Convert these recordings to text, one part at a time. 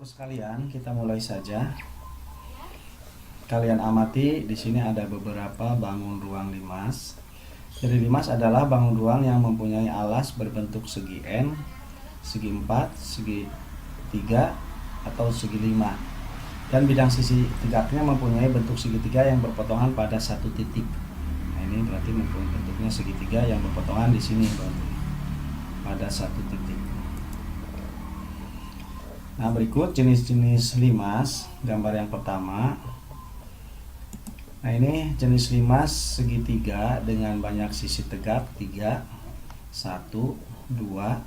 Bapak-Ibu sekalian, kita mulai saja. Kalian amati di sini ada beberapa bangun ruang limas. Jadi limas adalah bangun ruang yang mempunyai alas berbentuk segi N, segi 4, segi 3 atau segi 5. Dan bidang sisi tegaknya mempunyai bentuk segitiga yang berpotongan pada satu titik. Nah, ini berarti mempunyai bentuknya segitiga yang berpotongan di sini berarti pada satu titik. Nah, berikut jenis-jenis limas. Gambar yang pertama. Nah, ini jenis limas segitiga dengan banyak sisi tegak 3, 1, 2,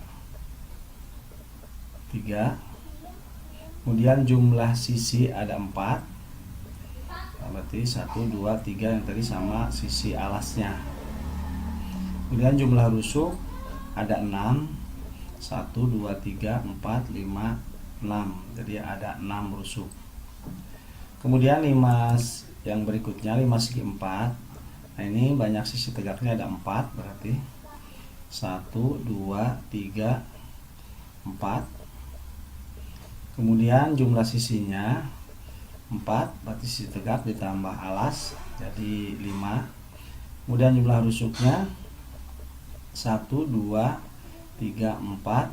3. Kemudian jumlah sisi ada 4. Berarti 1, 2, 3 yang tadi sama sisi alasnya. Kemudian jumlah rusuk ada 6. 1, 2, 3, 4, 5, 6. Jadi ada 6 rusuk. Kemudian limas yang berikutnya limas segi 4. Nah, ini banyak sisi tegaknya ada 4 berarti 1, 2, 3, 4. Kemudian jumlah sisinya 4, berarti sisi tegak ditambah alas jadi 5. Kemudian jumlah rusuknya 1, 2, 3, 4,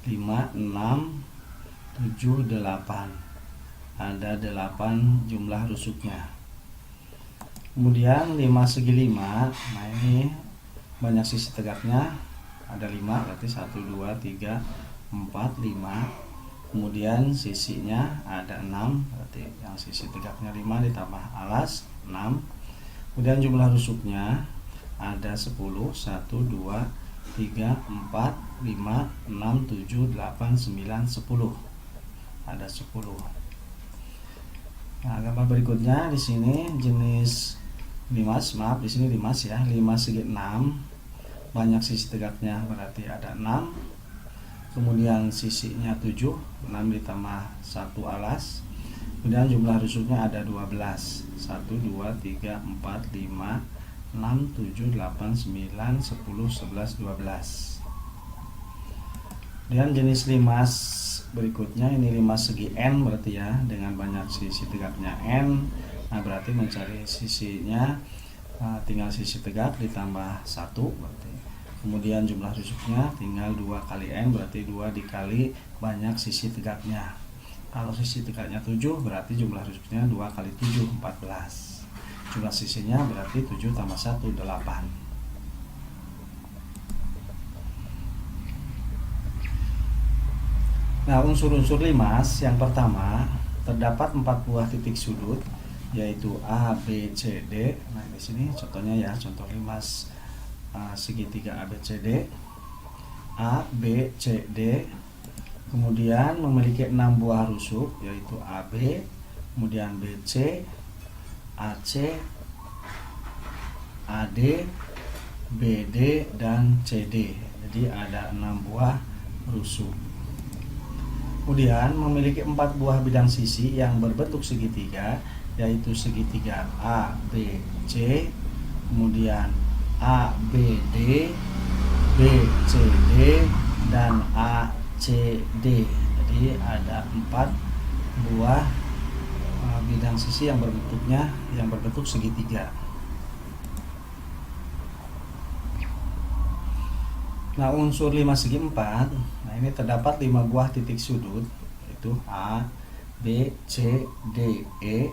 5, 6, 7, 8. Ada 8 jumlah rusuknya. Kemudian limas segi 5. Nah, ini banyak sisi tegaknya ada 5 berarti 1, 2, 3, 4, 5. Kemudian sisinya ada 6 berarti yang sisi tegaknya 5 ditambah alas 6. Kemudian jumlah rusuknya ada 10. 1, 2, 3, 4, 5, 6, 7, 8, 9, 10. Ada 10. Nah, gambar berikutnya di sini jenis limas, maaf di sini limas ya, limas segi 6. Banyak sisi tegaknya berarti ada 6. Kemudian sisinya 7, 6 ditambah 1 alas. Kemudian jumlah rusuknya ada 12. 1, 2, 3, 4, 5, 6, 7, 8, 9, 10, 11, 12. Kemudian jenis limas berikutnya ini limas segi N berarti ya, dengan banyak sisi tegaknya N. Nah, berarti mencari sisinya tinggal sisi tegak ditambah 1 berarti. Kemudian jumlah rusuknya tinggal 2 kali N berarti 2 dikali banyak sisi tegaknya. Kalau sisi tegaknya 7 berarti jumlah rusuknya 2 kali 7 14. Jumlah sisinya berarti 7 tambah 1 8. Nah, unsur-unsur limas yang pertama terdapat 4 buah titik sudut yaitu A, B, C, D. Nah, di sini contohnya ya, contoh limas segitiga A, B, C, D. A, B, C, D. Kemudian memiliki 6 buah rusuk yaitu AB, kemudian BC, AC, AD, BD dan CD. Jadi ada 6 buah rusuk. Kemudian memiliki 4 buah bidang sisi yang berbentuk segitiga yaitu segitiga A, B, C, kemudian A, B, D, B, C, D dan A, C, D. Jadi ada 4 buah bidang sisi yang berbentuk segitiga. Nah, unsur limas segi 4, nah ini terdapat 5 buah titik sudut yaitu A, B, C, D, E.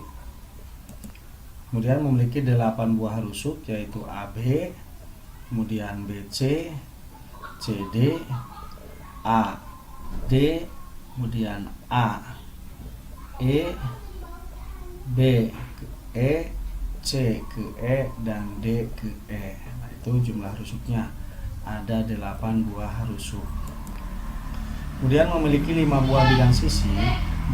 Kemudian memiliki 8 buah rusuk yaitu AB, kemudian BC, CD, AD, kemudian A, E, B ke E, C ke E dan D ke E. Nah, itu jumlah rusuknya. Ada 8 buah rusuk. Kemudian memiliki 5 buah bidang sisi.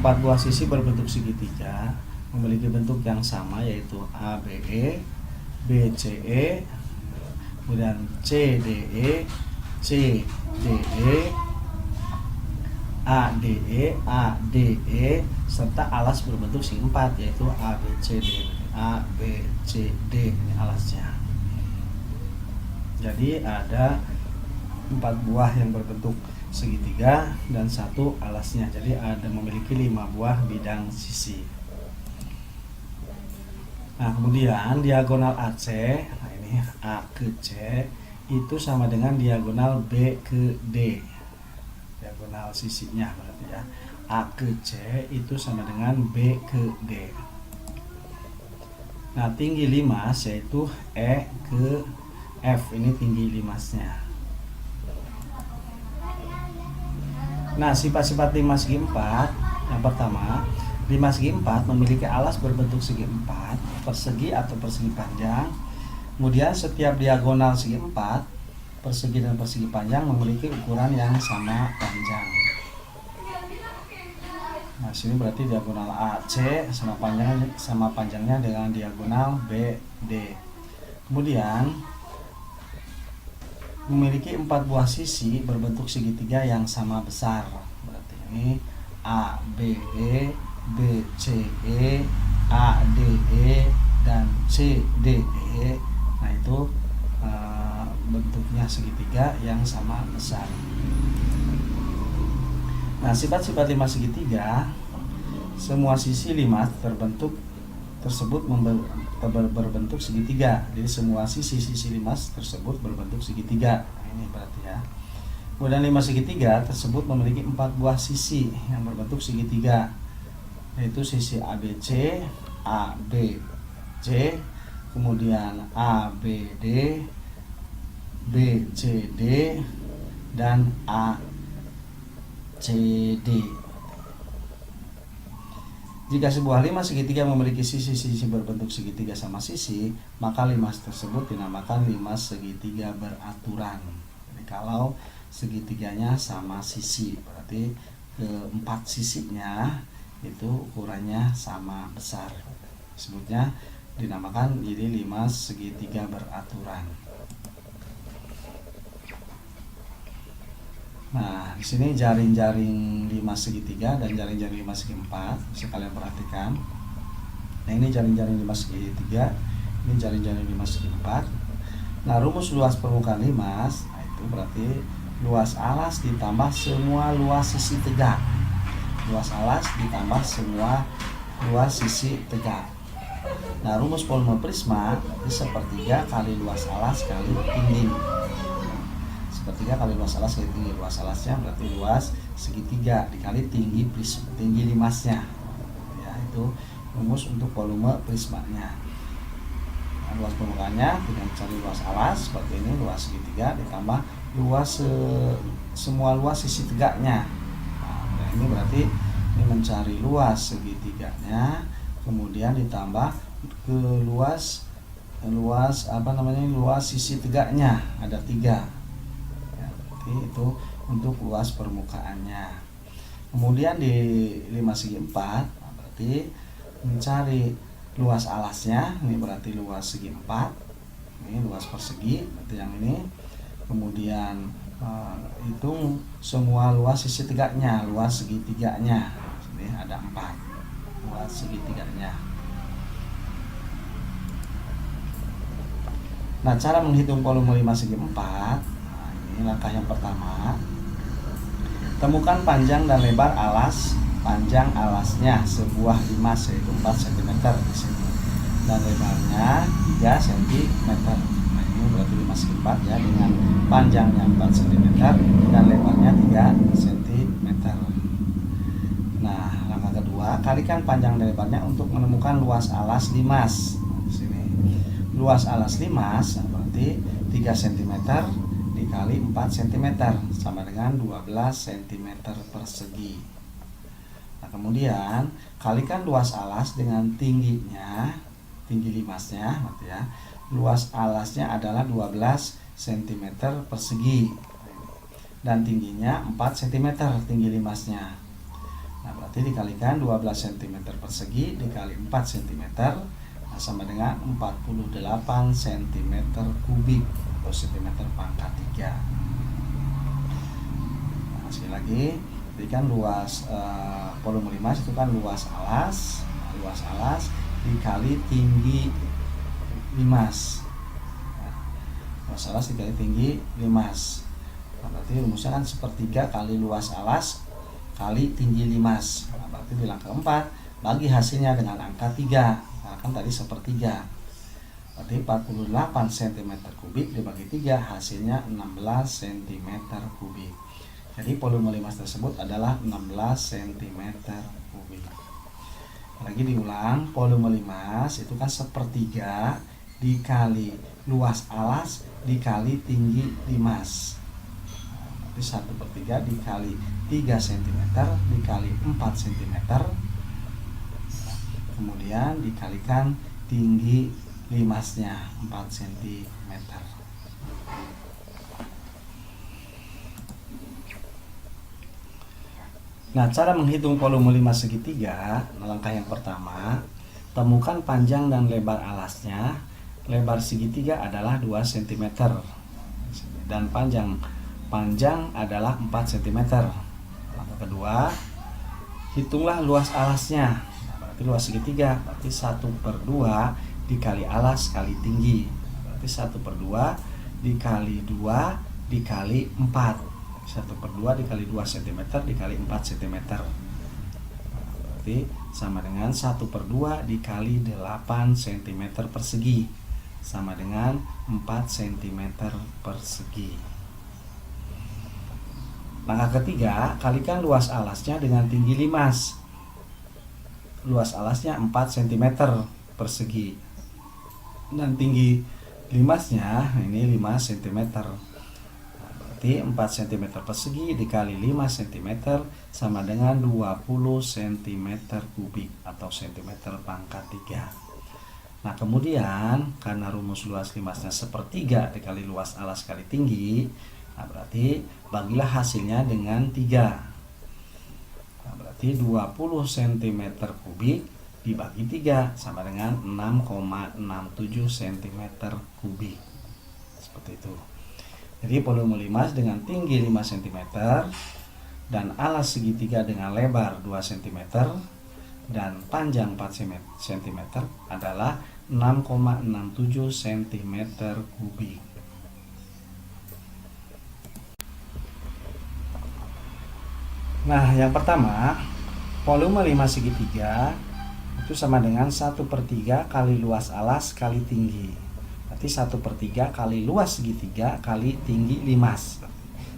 4 buah sisi berbentuk segitiga, memiliki bentuk yang sama yaitu ABE, BCE, kemudian CDE, CDE, ADE, ADE serta alas berbentuk segi 4 yaitu ABCD. ABCD ini alasnya. Jadi ada 4 buah yang berbentuk segitiga dan 1 alasnya. Jadi ada memiliki 5 buah bidang sisi. Nah, kemudian diagonal AC, nah ini A ke C itu sama dengan diagonal B ke D. Diagonal sisinya berarti ya. A ke C itu sama dengan B ke D. Nah, tinggi limas yaitu E ke F, ini tinggi limasnya. Nah, sifat-sifat limas segi 4, yang pertama, limas segi 4 memiliki alas berbentuk segi 4, persegi atau persegi panjang. Kemudian setiap diagonal segi 4, persegi dan persegi panjang memiliki ukuran yang sama panjang. Nah, sini berarti diagonal AC sama panjangnya dengan diagonal BD. Kemudian memiliki 4 buah sisi berbentuk segitiga yang sama besar. Berarti ini ABE, BCE, ADE dan CDE. Nah, itu bentuknya segitiga yang sama besar. Nah, sifat-sifat limas segitiga, semua sisi limas tersebut berbentuk segitiga. Jadi semua sisi limas tersebut berbentuk segitiga. Nah, ini berarti ya. Kemudian limas segitiga tersebut memiliki 4 buah sisi yang berbentuk segitiga, yaitu sisi ABC, ABC, kemudian ABD, BCD, dan CD. Jika sebuah limas segitiga memiliki sisi-sisi berbentuk segitiga sama sisi, maka limas tersebut dinamakan limas segitiga beraturan. Jadi kalau segitiganya sama sisi, berarti keempat sisinya itu ukurannya sama besar. Sebutnya dinamakan jadi limas segitiga beraturan. Nah, di sini jaring-jaring limas segitiga dan jaring-jaring limas segi 4, bisa kalian perhatikan. Nah, ini jaring-jaring limas segitiga, ini jaring-jaring limas segi 4. Nah, rumus luas permukaan limas, nah itu berarti luas alas ditambah semua luas sisi tegak. Luas alas ditambah semua luas sisi tegak. Nah, rumus volume prisma itu sepertiga kali luas alas kali tinggi. Sepertiga kali luas alas kali tinggi. Luas alasnya berarti luas segitiga dikali tinggi limasnya. Ya, itu rumus untuk volume prismanya. Nah, luas permukaannya dengan cari luas alas seperti ini, luas segitiga ditambah luas semua luas sisi tegaknya. Nah, ini berarti ini mencari luas segitiganya, kemudian ditambah ke luas luas sisi tegaknya ada 3. Itu untuk luas permukaannya. Kemudian di limas segi 4 berarti mencari luas alasnya, ini berarti luas segi 4, ini luas persegi berarti yang ini. Kemudian hitung semua luas sisi tegaknya, luas segitiganya, ini ada 4 luas segitiganya. Nah, cara menghitung volume limas segi 4, ini langkah yang pertama. Temukan panjang dan lebar alas. Panjang alasnya sebuah limas yaitu 4 cm di sini. Dan lebarnya 3 cm. Nah, ini berarti limas segi 4 ya, dengan panjangnya 4 cm dan lebarnya 3 cm. Nah, langkah kedua, kalikan panjang dan lebarnya untuk menemukan luas alas limas. Nah, di sini. Luas alas limas berarti 3 cm dikali 4 cm sama dengan 12 cm persegi. Nah, kemudian kalikan luas alas dengan tingginya, tinggi limasnya berarti ya. Luas alasnya adalah 12 cm persegi dan tingginya 4 cm tinggi limasnya. Nah, berarti dikalikan 12 cm persegi dikali 4 cm, nah, sama dengan 48 cm kubik atau cm pangkat 3. Nah, sekali lagi, jadi kan luas volume limas itu kan luas alas, luas alas dikali tinggi limas. Nah, luas alas dikali tinggi limas. Nah, berarti rumusnya kan sepertiga kali luas alas kali tinggi limas. Nah, berarti di langkah 4 bagi hasilnya dengan angka 3. Nah, kan tadi sepertiga. Berarti 48 cm kubik dibagi 3 hasilnya 16 cm kubik. Jadi volume limas tersebut adalah 16 cm kubik. Lagi diulang, volume limas itu kan sepertiga dikali luas alas dikali tinggi limas. Berarti 1/3 dikali 3 cm dikali 4 cm, kemudian dikalikan tinggi limasnya 4 cm. Nah, cara menghitung volume limas segitiga, langkah yang pertama, temukan panjang dan lebar alasnya. Lebar segitiga adalah 2 cm dan panjang adalah 4 cm. Langkah kedua, hitunglah luas alasnya. Nah, berarti luas segitiga berarti 1/2 dikali alas kali tinggi. Berarti 1/2 dikali 2 dikali 4. 1/2 dikali 2 cm dikali 4 cm. Berarti sama dengan 1/2 dikali 8 cm persegi, sama dengan 4 cm persegi. Langkah ketiga, kalikan luas alasnya dengan tinggi limas. Luas alasnya 4 cm persegi dan tinggi limasnya ini 5 cm. Berarti 4 cm persegi dikali 5 cm sama dengan 20 cm kubik atau cm pangkat 3. Nah, kemudian karena rumus luas limasnya sepertiga dikali luas alas kali tinggi, nah berarti bagilah hasilnya dengan 3. Nah, berarti 20 cm kubik dibagi 3 sama dengan 6,67 cm kubik. Seperti itu. Jadi volume limas dengan tinggi 5 cm dan alas segitiga dengan lebar 2 cm dan panjang 4 cm adalah 6,67 cm kubik. Nah, yang pertama, volume limas segitiga itu sama dengan 1/3 kali luas alas kali tinggi. Berarti 1/3 kali luas segitiga kali tinggi limas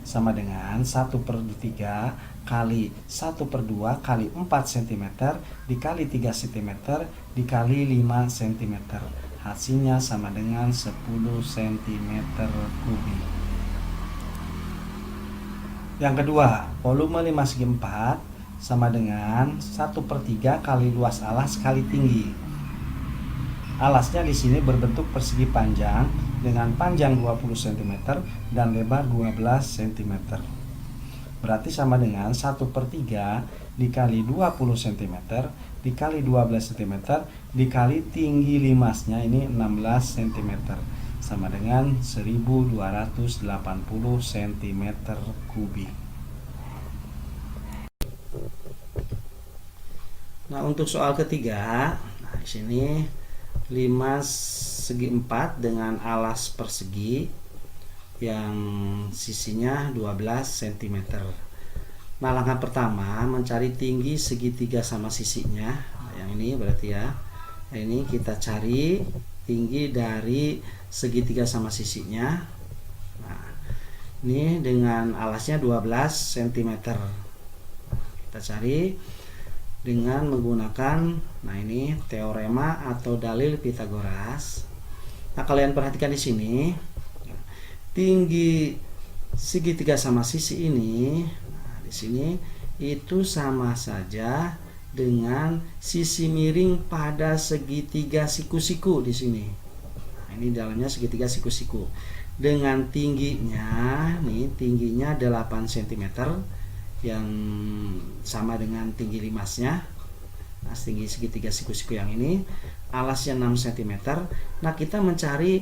sama dengan 1/3 kali 1/2 kali 4 cm dikali 3 cm dikali 5 cm. Hasilnya sama dengan 10 cm kubik. Yang kedua, volume limas segi 4 sama dengan 1/3 kali luas alas kali tinggi. Alasnya di sini berbentuk persegi panjang dengan panjang 20 cm dan lebar 12 cm. Berarti sama dengan 1/3 dikali 20 cm dikali 12 cm dikali tinggi limasnya ini 16 cm sama dengan 1280 cm kubik. Nah, untuk soal ketiga, nah di sini limas segi 4 dengan alas persegi yang sisinya 12 cm. Nah, langkah pertama mencari tinggi segitiga sama sisinya. Nah, yang ini berarti ya. Nah, ini kita cari tinggi dari segitiga sama sisinya. Nah, ini dengan alasnya 12 cm. Kita cari dengan menggunakan, nah ini teorema atau dalil Pitagoras. Nah, kalian perhatikan di sini tinggi segitiga sama sisi ini, nah di sini itu sama saja dengan sisi miring pada segitiga siku-siku di sini. Nah, ini dalamnya segitiga siku-siku dengan tingginya, nih tingginya 8 cm yang sama dengan tinggi limasnya. Nah, tinggi segitiga siku-siku yang ini, alasnya 6 cm. Nah, kita mencari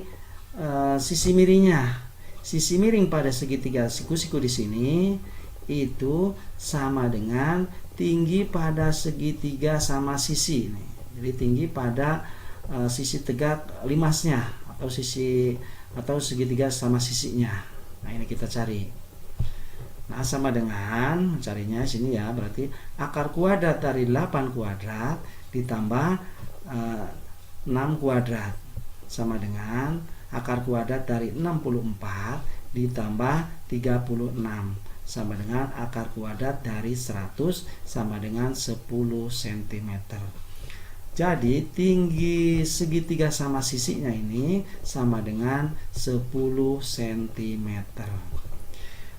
sisi miringnya. Sisi miring pada segitiga siku-siku di sini itu sama dengan tinggi pada segitiga sama sisi. Jadi tinggi pada sisi tegak limasnya atau segitiga sama sisinya. Nah, ini kita cari. Nah, sama dengan mencarinya sini ya, berarti akar kuadrat dari 8 kuadrat ditambah 6 kuadrat sama dengan akar kuadrat dari 64 ditambah 36 sama dengan akar kuadrat dari 100 sama dengan 10 cm. Jadi tinggi segitiga sama sisinya ini sama dengan 10 cm.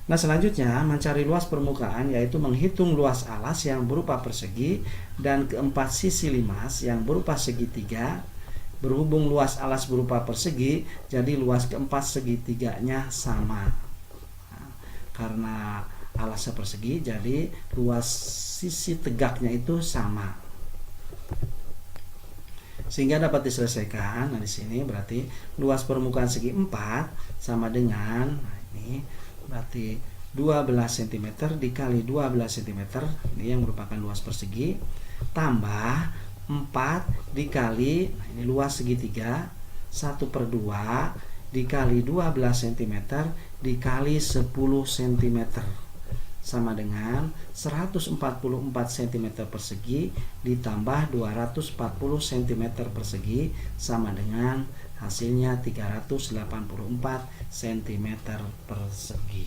Nah, selanjutnya mencari luas permukaan, yaitu menghitung luas alas yang berupa persegi dan keempat sisi limas yang berupa segitiga. Berhubung luas alas berupa persegi, jadi luas keempat segitiganya sama. Nah, karena alasnya persegi, jadi luas sisi tegaknya itu sama. Sehingga dapat diselesaikan. Nah, di sini berarti luas permukaan segi 4 sama dengan, nah ini berarti 12 cm dikali 12 cm, ini yang merupakan luas persegi, tambah 4 dikali, nah ini luas segitiga, 1/2 dikali 12 cm dikali 10 cm sama dengan 144 cm persegi ditambah 240 cm persegi sama dengan hasilnya 384 cm persegi.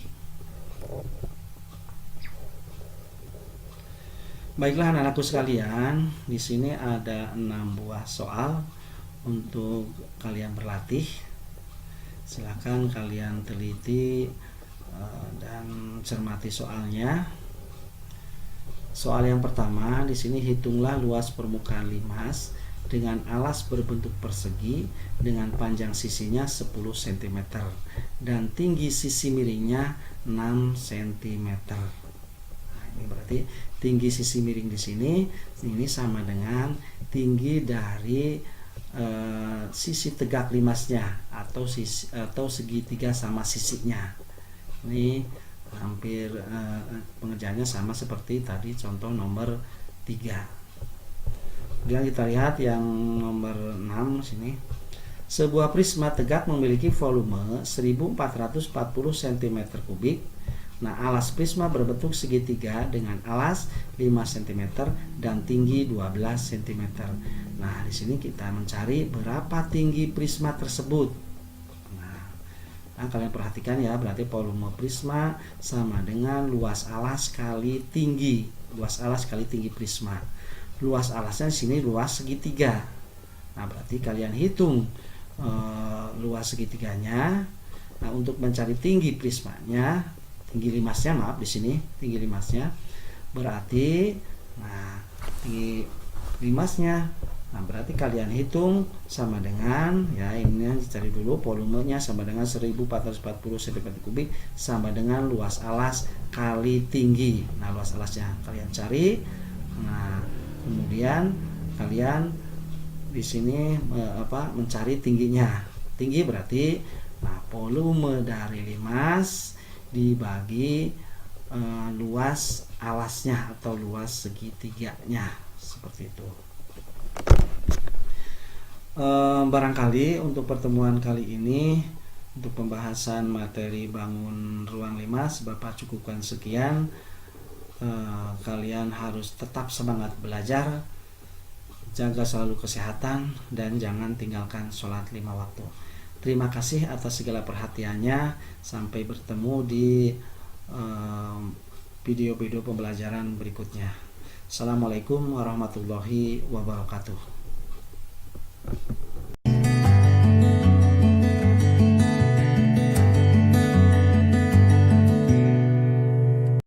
Baiklah anak-anakku sekalian, di sini ada 6 buah soal untuk kalian berlatih. Silakan kalian teliti dan cermati soalnya. Soal yang pertama, di sini hitunglah luas permukaan limas dengan alas berbentuk persegi dengan panjang sisinya 10 cm dan tinggi sisi miringnya 6 cm. Nah, ini berarti tinggi sisi miring di sini ini sama dengan tinggi dari sisi tegak limasnya atau segitiga sama sisinya. Ini hampir pengerjaannya sama seperti tadi contoh nomor 3. Kemudian kita lihat yang nomor 6 sini. Sebuah prisma tegak memiliki volume 1440 cm3. Nah, alas prisma berbentuk segitiga dengan alas 5 cm dan tinggi 12 cm. Nah, di sini kita mencari berapa tinggi prisma tersebut. Nah, kalian perhatikan ya, berarti volume prisma sama dengan luas alas kali tinggi. Luas alas kali tinggi prisma. Luas alasnya di sini luas segitiga. Nah, berarti kalian hitung luas segitiganya. Nah, untuk mencari tinggi prismanya, tinggi limasnya, maaf di sini tinggi limasnya. Berarti tinggi limasnya, nah berarti kalian hitung sama dengan ya, ini dicari dulu volumenya sama dengan 1440 cm3 sama dengan luas alas kali tinggi. Nah, luas alasnya kalian cari. Nah, kemudian kalian di sini mencari tingginya. Tinggi berarti volume dari limas dibagi luas alasnya atau luas segitiganya, seperti itu. Barangkali untuk pertemuan kali ini, untuk pembahasan materi bangun ruang limas, Bapak cukupkan sekian. Kalian harus tetap semangat belajar, jaga selalu kesehatan, dan jangan tinggalkan sholat 5 waktu. Terima kasih atas segala perhatiannya. Sampai bertemu di video-video pembelajaran berikutnya. Assalamualaikum warahmatullahi wabarakatuh.